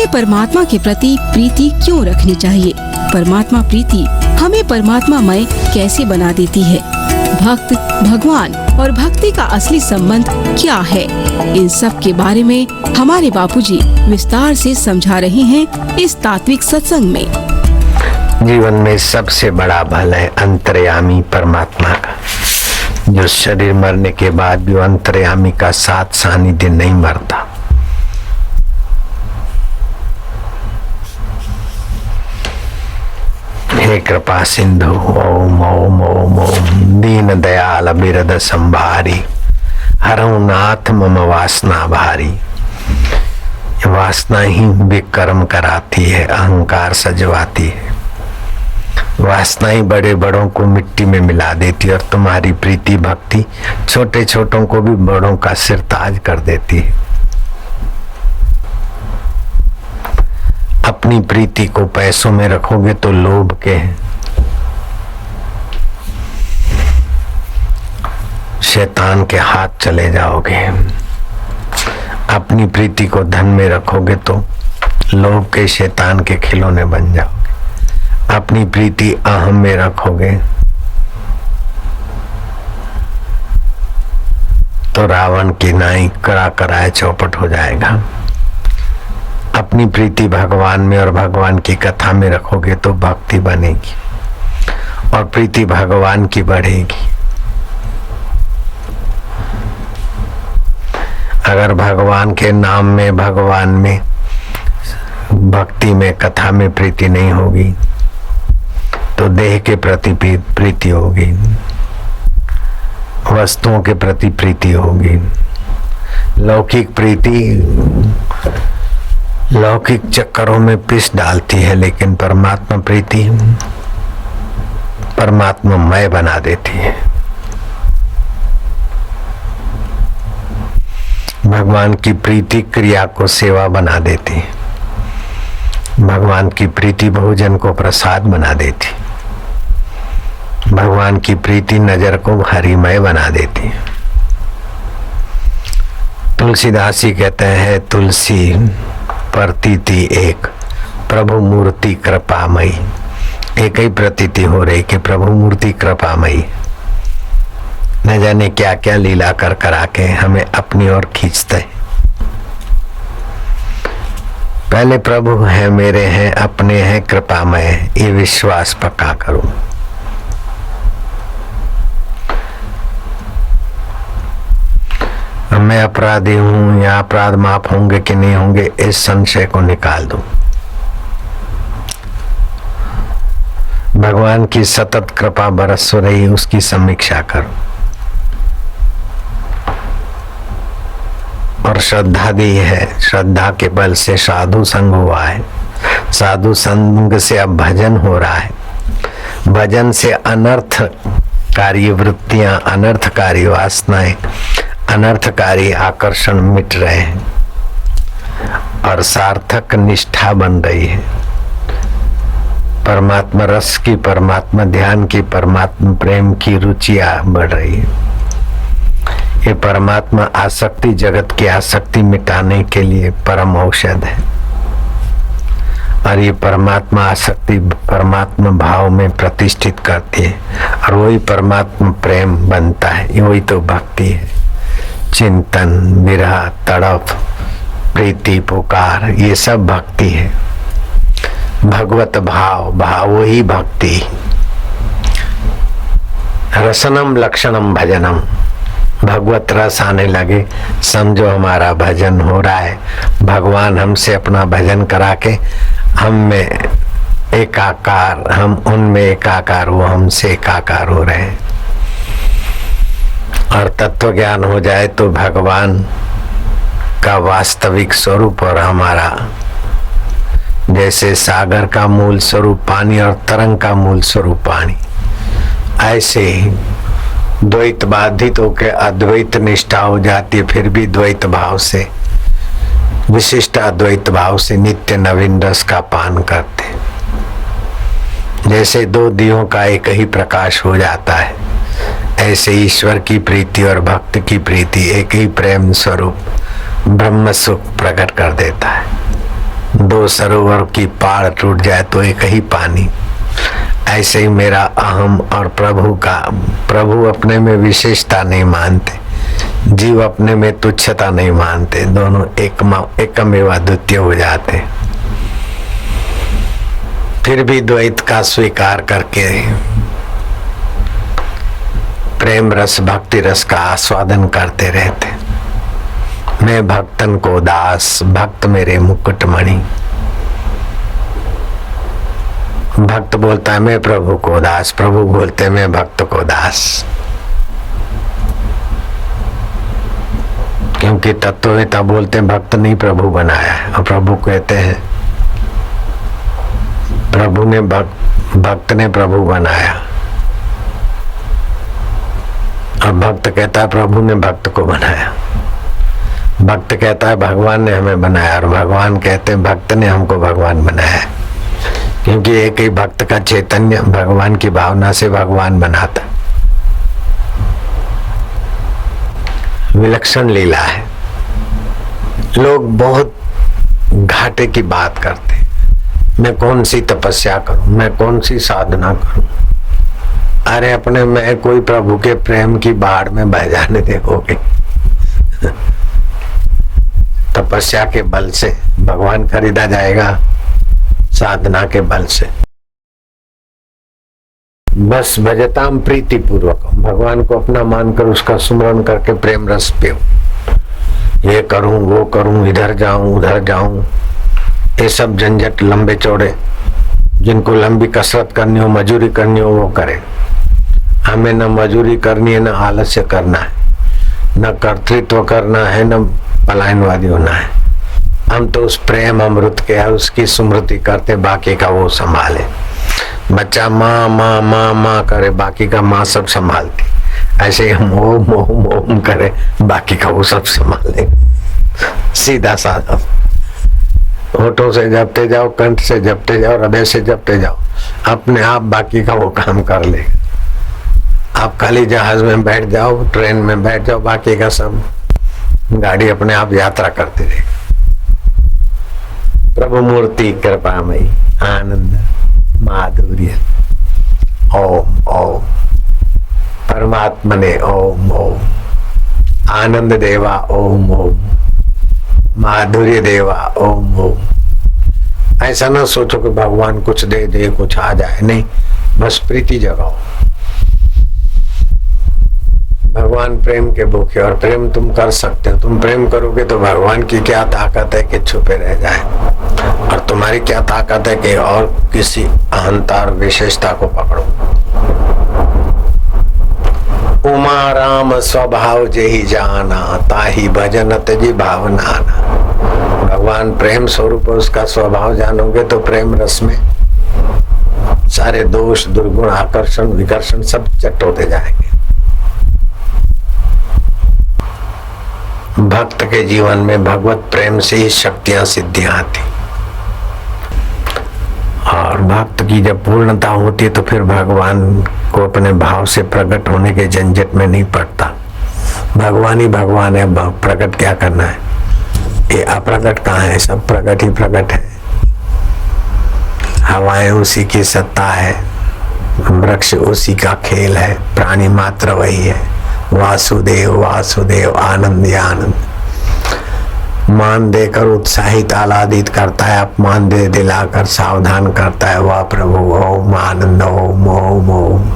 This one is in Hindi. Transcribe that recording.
हमें परमात्मा के प्रति प्रीति क्यों रखनी चाहिए? परमात्मा प्रीति हमें परमात्मामय कैसे बना देती है? भक्त, भगवान और भक्ति का असली संबंध क्या है? इन सब के बारे में हमारे बापूजी विस्तार से समझा रहे हैं इस तात्विक सत्संग में। जीवन में सबसे बड़ा बल है अंतर्यामी परमात्मा का, जो शरीर मरने के बाद भी अंतर्यामी का साथ सानिध्य नहीं मरता। हे कृपा सिंधु ओम ओम ओम ओम, दीन दयाल बिरद संभारी, हरऊ नाथ मम वासना भारी। वासना ही विकर्म कराती है, अहंकार सजवाती है। वासना ही बड़े बड़ों को मिट्टी में मिला देती है और तुम्हारी प्रीति भक्ति छोटे छोटों को भी बड़ों का सिर ताज कर देती है। अपनी प्रीति को पैसों में रखोगे तो लोभ के शैतान के हाथ चले जाओगे। अपनी प्रीति को धन में रखोगे तो लोभ के शैतान के खिलौने बन जाओगे। अपनी प्रीति अहम में रखोगे तो रावण की नाई करा कराए चौपट हो जाएगा। अपनी प्रीति भगवान में और भगवान की कथा में रखोगे तो भक्ति बनेगी और प्रीति भगवान की बढ़ेगी। अगर भगवान के नाम में, भगवान में, भक्ति में, कथा में प्रीति नहीं होगी तो देह के प्रति प्रीति होगी, वस्तुओं के प्रति प्रीति होगी। लौकिक प्रीति लौकिक चक्करों में पिस डालती है, लेकिन परमात्मा प्रीति परमात्मामय बना देती है। भगवान की प्रीति क्रिया को सेवा बना देती है। भगवान की प्रीति भोजन को प्रसाद बना देती। भगवान की प्रीति नजर को हरिमय बना देती है। तुलसीदास जी कहते हैं, तुलसी प्रतीति एक, प्रभु मूर्ति कृपामयी। एक ही प्रतीति हो रही कि प्रभु मूर्ति कृपामयी, न जाने क्या क्या लीला कर करा के हमें अपनी ओर खींचते। पहले प्रभु है, मेरे हैं, अपने हैं, कृपामय, ये विश्वास पक्का करो। मैं अपराधी हूं या अपराध माफ होंगे कि नहीं होंगे, इस संशय को निकाल दो। भगवान की सतत कृपा बरस रही, उसकी समीक्षा करो और श्रद्धा दी है। श्रद्धा के बल से साधु संग हुआ है, साधु संग से अब भजन हो रहा है। भजन से अनर्थकारी वृत्तियां, अनर्थकारी वासनाएं, अनर्थकारी आकर्षण मिट रहे हैं और सार्थक निष्ठा बन रही है। परमात्मा रस की, परमात्मा ध्यान की, परमात्मा प्रेम की रुचियां बढ़ रही है। ये परमात्मा आसक्ति, जगत की आसक्ति मिटाने के लिए परम औषध है और ये परमात्मा आसक्ति परमात्मा भाव में प्रतिष्ठित करती है और वही परमात्मा प्रेम बनता है। वही तो भक्ति है। चिंतन, विरह, तड़प, प्रीति, पुकार, ये सब भक्ति है। भगवत भाव, भाव वही भक्ति। रसनम लक्षणम भजनम, भगवत रस आने लगे समझो हमारा भजन हो रहा है। भगवान हमसे अपना भजन करा के हम में एकाकार, हम उनमें एकाकार, वो हमसे एकाकार हो रहे हैं। और तत्व ज्ञान हो जाए तो भगवान का वास्तविक स्वरूप और हमारा, जैसे सागर का मूल स्वरूप पानी और तरंग का मूल स्वरूप पानी, ऐसे ही द्वैत बाधित होकर अद्वैत निष्ठा हो जाती है। फिर भी द्वैत भाव से, विशिष्ट अद्वैत भाव से नित्य नवीन रस का पान करते। जैसे दो दियों का एक ही प्रकाश हो जाता है, ऐसे ईश्वर की प्रीति और भक्त की प्रीति एक ही प्रेम स्वरूप ब्रह्म सुख प्रकट कर देता है। दो सरोवर की पाड़ टूट जाए तो एक ही पानी, ऐसे ही मेरा अहम और प्रभु अपने में विशेषता नहीं मानते, जीव अपने में तुच्छता नहीं मानते, दोनों एकमेव अद्वितीय हो जाते। फिर भी द्वैत का स्वीकार करके प्रेम रस भक्ति रस का आस्वादन करते रहते। मैं भक्तन को दास, भक्त मेरे मुकुटमणि। भक्त बोलता है मैं प्रभु को दास, प्रभु बोलते मैं भक्त को दास। क्योंकि तत्ववेता बोलते हैं भक्त नहीं प्रभु बनाया है, और प्रभु कहते हैं प्रभु ने भक्त ने प्रभु बनाया, और भक्त कहता है प्रभु ने भक्त को बनाया। भक्त कहता है भगवान ने हमें बनाया, और भगवान कहते हैं भक्त ने हमको भगवान बनाया। क्योंकि एक ही भक्त का चैतन्य भगवान की भावना से भगवान बनाता। विलक्षण लीला है। लोग बहुत घाटे की बात करते, मैं कौन सी तपस्या करूं, मैं कौन सी साधना करूं। अरे अपने मैं कोई प्रभु के प्रेम की बाढ़ में बह जाने देखोगे। तपस्या के बल से भगवान खरीदा जाएगा, साधना के बल से। बस भजताम प्रीति पूर्वक, भगवान को अपना मानकर उसका सुमरण करके प्रेम रस पियो। ये करूं वो करूं, इधर जाऊं उधर जाऊं, ये सब झंझट लंबे चौड़े, जिनको लंबी कसरत करनी हो, मजूरी करनी हो वो करे। हमें न मजूरी करनी है, न आलस्य करना है, न कर्तृत्व करना है, न पलायनवादी होना है। हम तो उस प्रेम अमृत के है उसकी स्मृति करते, बाकी का वो संभाले। बच्चा माँ माँ माँ माँ करे, बाकी का माँ सब संभालती। ऐसे हम ओम ओम ओम करे, बाकी का वो सब संभाले। सीधा साधा, होठों से जपते जाओ, कंठ से जपते जाओ, हृदय से जपते जाओ, अपने आप बाकी का वो काम कर ले। आप खाली जहाज में बैठ जाओ, ट्रेन में बैठ जाओ, बाकी का सब गाड़ी अपने आप यात्रा करती रहेगी। प्रभु मूर्ति कृपामयी आनंद माधुर्य ओम ओम, परमात्मने ओम ओम, आनंद देवा ओम ओम, माधुर्य देवा ओम ओम। ऐसा ना सोचो कि भगवान कुछ दे दे कुछ आ जाए, नहीं, बस प्रीति जगाओ। भगवान प्रेम के भूखे, और प्रेम तुम कर सकते हो। तुम प्रेम करोगे तो भगवान की क्या ताकत है कि छुपे रह जाए, और तुम्हारी क्या ताकत है कि और किसी अहंकार विशेषता को पकड़ो। उमा राम स्वभाव जेहि जाना, ताहि भजन तजी भावना। भगवान प्रेम स्वरूप, उसका स्वभाव जानोगे तो प्रेम रस में सारे दोष दुर्गुण आकर्षण विकर्षण सब चट होते जाएंगे। भक्त के जीवन में भगवत प्रेम से ही शक्तियां सिद्धियां आती, और भक्त की जब पूर्णता होती है तो फिर भगवान को अपने भाव से प्रकट होने के झंझट में नहीं पड़ता। भगवान ही भगवान है, प्रकट क्या करना है, ये अप्रकट कहाँ है, सब प्रकट ही प्रकट है। हवाएं उसी की सत्ता है, वृक्ष उसी का खेल है, प्राणी मात्र वही है। वासुदेव वासुदेव आनंद आनंद। मान देकर उत्साहित आह्लादित करता है, अपमान दे दिलाकर सावधान करता है। वाह प्रभु ओम आनंद ओम ओम ओम।